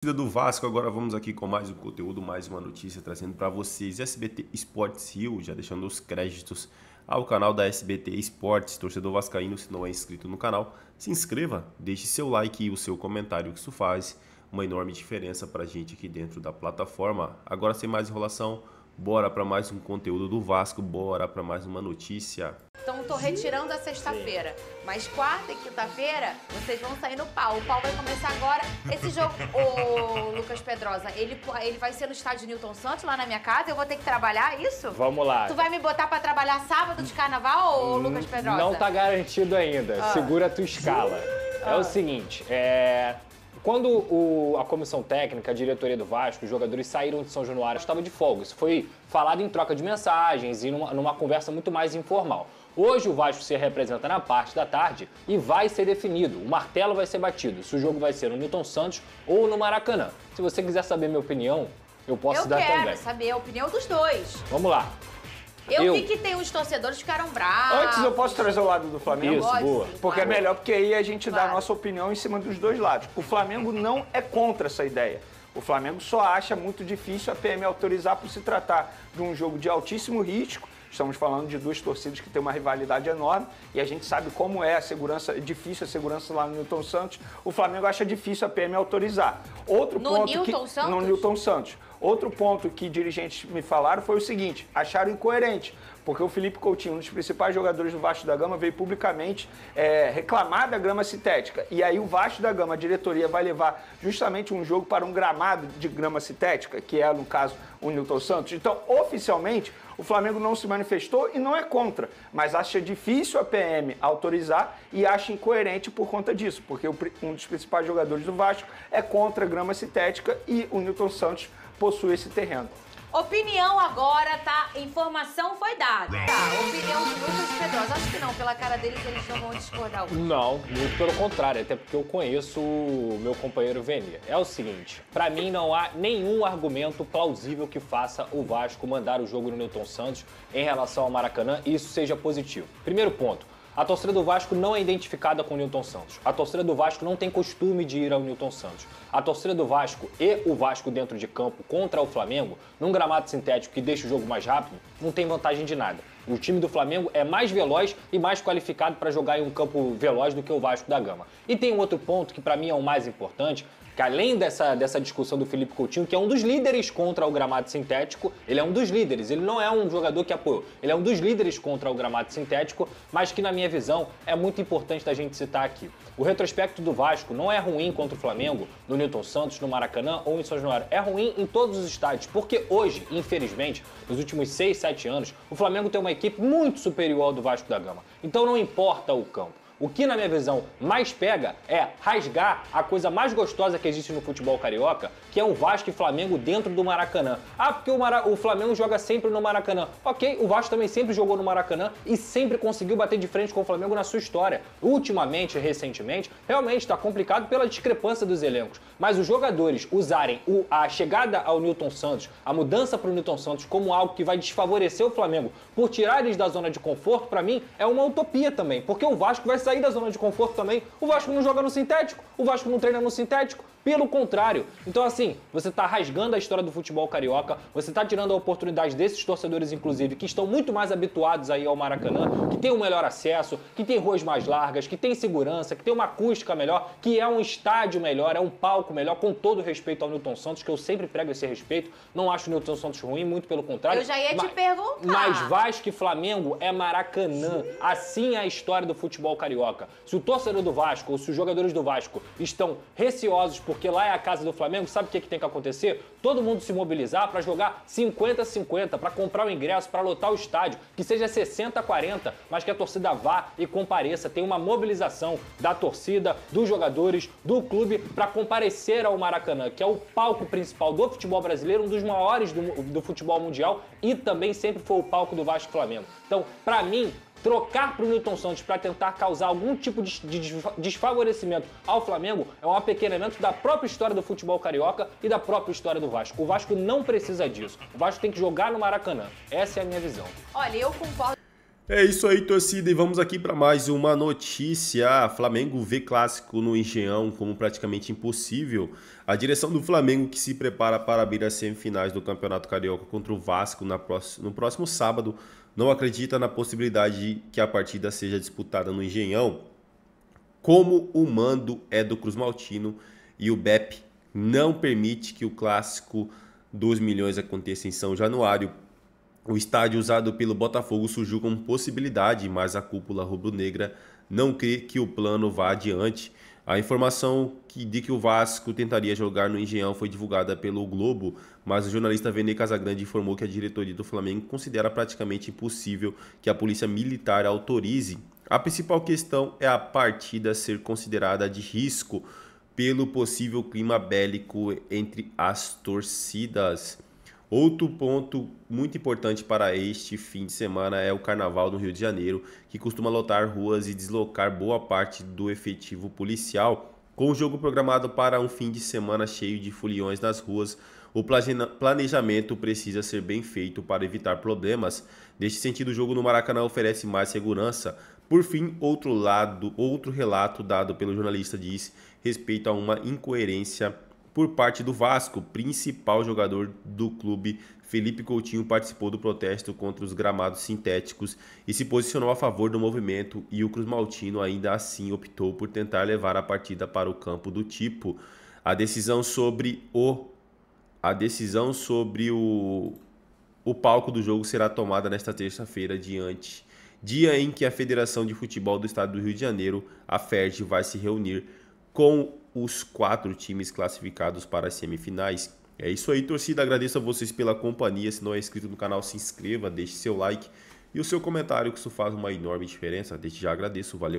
Do Vasco, agora vamos aqui com mais um conteúdo, mais uma notícia trazendo para vocês. SBT Esportes Rio, já deixando os créditos ao canal da SBT Esportes. Torcedor vascaíno, se não é inscrito no canal, se inscreva, deixe seu like e o seu comentário, que isso faz uma enorme diferença para a gente aqui dentro da plataforma. Agora, sem mais enrolação, bora para mais um conteúdo do Vasco, bora para mais uma notícia. Então, tô retirando a sexta-feira. Mas quarta e quinta-feira, vocês vão sair no pau. O pau vai começar agora. Esse jogo, ô Lucas Pedrosa, ele vai ser no estádio Newton Santos, lá na minha casa? Eu vou ter que trabalhar, isso? Vamos lá. Tu vai me botar pra trabalhar sábado de carnaval, ô Lucas Pedrosa? Não tá garantido ainda. Segura a tua escala. É o seguinte, quando a comissão técnica, a diretoria do Vasco, os jogadores saíram de São Januário, estava de folga. Isso foi falado em troca de mensagens e numa conversa muito mais informal. Hoje o Vasco se representa na parte da tarde e vai ser definido. O martelo vai ser batido, se o jogo vai ser no Newton Santos ou no Maracanã. Se você quiser saber minha opinião, eu posso dar também. Eu quero saber a opinião dos dois. Vamos lá. Eu vi que tem uns torcedores que ficaram bravos. Antes eu posso trazer o lado do Flamengo? Isso, boa. Porque é melhor, porque aí a gente dá a nossa opinião em cima dos dois lados. O Flamengo não é contra essa ideia. O Flamengo só acha muito difícil a PM autorizar por se tratar de um jogo de altíssimo risco. Estamos falando de duas torcidas que têm uma rivalidade enorme e a gente sabe como é a segurança, difícil a segurança lá no Newton Santos. O Flamengo acha difícil a PM autorizar. No Newton Santos? No Newton Santos. Outro ponto que dirigentes me falaram foi o seguinte: acharam incoerente, porque o Felipe Coutinho, um dos principais jogadores do Vasco da Gama, veio publicamente reclamar da grama sintética. E aí o Vasco da Gama, a diretoria, vai levar justamente um jogo para um gramado de grama sintética, que é, no caso, o Newton Santos. Então, oficialmente, o Flamengo não se manifestou e não é contra, mas acha difícil a PM autorizar e acha incoerente por conta disso, porque um dos principais jogadores do Vasco é contra a grama sintética e o Newton Santos possui esse terreno. Opinião agora, tá? Informação foi dada. Tá, opinião do Lucas Pedrosa. Acho que não, pela cara deles eles não vão discordar hoje. Não, muito pelo contrário, até porque eu conheço o meu companheiro Veni. É o seguinte, pra mim não há nenhum argumento plausível que faça o Vasco mandar o jogo no Newton Santos em relação ao Maracanã e isso seja positivo. Primeiro ponto. A torcida do Vasco não é identificada com o Newton Santos. A torcida do Vasco não tem costume de ir ao Newton Santos. A torcida do Vasco e o Vasco dentro de campo contra o Flamengo, num gramado sintético que deixa o jogo mais rápido, não tem vantagem de nada. O time do Flamengo é mais veloz e mais qualificado para jogar em um campo veloz do que o Vasco da Gama. E tem um outro ponto que para mim é o mais importante, que além dessa discussão do Felipe Coutinho, que é um dos líderes contra o gramado sintético, ele é um dos líderes, ele não é um jogador que apoiou, ele é um dos líderes contra o gramado sintético, mas que na minha visão é muito importante da gente citar aqui. O retrospecto do Vasco não é ruim contra o Flamengo, no Newton Santos, no Maracanã ou em São Januário, é ruim em todos os estádios, porque hoje, infelizmente, nos últimos 6, 7 anos, o Flamengo tem uma equipe muito superior ao do Vasco da Gama, então não importa o campo. O que, na minha visão, mais pega é rasgar a coisa mais gostosa que existe no futebol carioca, que é o Vasco e Flamengo dentro do Maracanã. Ah, porque o Flamengo joga sempre no Maracanã. Ok, o Vasco também sempre jogou no Maracanã e sempre conseguiu bater de frente com o Flamengo na sua história. Ultimamente, recentemente, realmente está complicado pela discrepância dos elencos. Mas os jogadores usarem a chegada ao Newton Santos, a mudança para o Newton Santos como algo que vai desfavorecer o Flamengo por tirar eles da zona de conforto, para mim, é uma utopia também. Porque o Vasco vai sair da zona de conforto também. O Vasco não joga no sintético, o Vasco não treina no sintético. Pelo contrário. Então, assim, você tá rasgando a história do futebol carioca, você tá tirando a oportunidade desses torcedores, inclusive, que estão muito mais habituados aí ao Maracanã, que tem um melhor acesso, que tem ruas mais largas, que tem segurança, que tem uma acústica melhor, que é um estádio melhor, é um palco melhor, com todo respeito ao Newton Santos, que eu sempre prego esse respeito. Não acho o Newton Santos ruim, muito pelo contrário. Eu já ia te perguntar. Mas Vasco e Flamengo é Maracanã. Assim é a história do futebol carioca. Se o torcedor do Vasco ou se os jogadores do Vasco estão receosos porque lá é a casa do Flamengo, sabe o que tem que acontecer? Todo mundo se mobilizar para jogar 50-50, para comprar o ingresso, para lotar o estádio, que seja 60-40, mas que a torcida vá e compareça. Tem uma mobilização da torcida, dos jogadores, do clube, para comparecer ao Maracanã, que é o palco principal do futebol brasileiro, um dos maiores do futebol mundial e também sempre foi o palco do Vasco e Flamengo. Então, para mim, trocar para o Newton Santos para tentar causar algum tipo de desfavorecimento ao Flamengo é um apequenamento da própria história do futebol carioca e da própria história do Vasco. O Vasco não precisa disso. O Vasco tem que jogar no Maracanã. Essa é a minha visão. Olha, eu concordo. É isso aí, torcida, e vamos aqui para mais uma notícia. Flamengo vê clássico no Engenhão como praticamente impossível. A direção do Flamengo, que se prepara para abrir as semifinais do Campeonato Carioca contra o Vasco no próximo sábado, não acredita na possibilidade de que a partida seja disputada no Engenhão, como o mando é do Cruz Maltino e o BEP não permite que o clássico dos milhões aconteça em São Januário. O estádio usado pelo Botafogo surgiu como possibilidade, mas a cúpula rubro-negra não crê que o plano vá adiante. A informação de que o Vasco tentaria jogar no Engenhão foi divulgada pelo Globo, mas o jornalista Vene Casagrande informou que a diretoria do Flamengo considera praticamente impossível que a polícia militar autorize. A principal questão é a partida ser considerada de risco pelo possível clima bélico entre as torcidas. Outro ponto muito importante para este fim de semana é o Carnaval no Rio de Janeiro, que costuma lotar ruas e deslocar boa parte do efetivo policial. Com o jogo programado para um fim de semana cheio de foliões nas ruas, o planejamento precisa ser bem feito para evitar problemas. Neste sentido, o jogo no Maracanã oferece mais segurança. Por fim, outro relato dado pelo jornalista diz respeito a uma incoerência por parte do Vasco. Principal jogador do clube, Felipe Coutinho, participou do protesto contra os gramados sintéticos e se posicionou a favor do movimento, e o Cruz Maltino ainda assim optou por tentar levar a partida para o campo do tipo. A decisão sobre o palco do jogo será tomada nesta terça-feira, dia em que a Federação de Futebol do Estado do Rio de Janeiro, a FERJ, vai se reunir com os 4 times classificados para as semifinais. É isso aí, torcida. Agradeço a vocês pela companhia. Se não é inscrito no canal, se inscreva, deixe seu like e o seu comentário, que isso faz uma enorme diferença. Desde já agradeço. Valeu.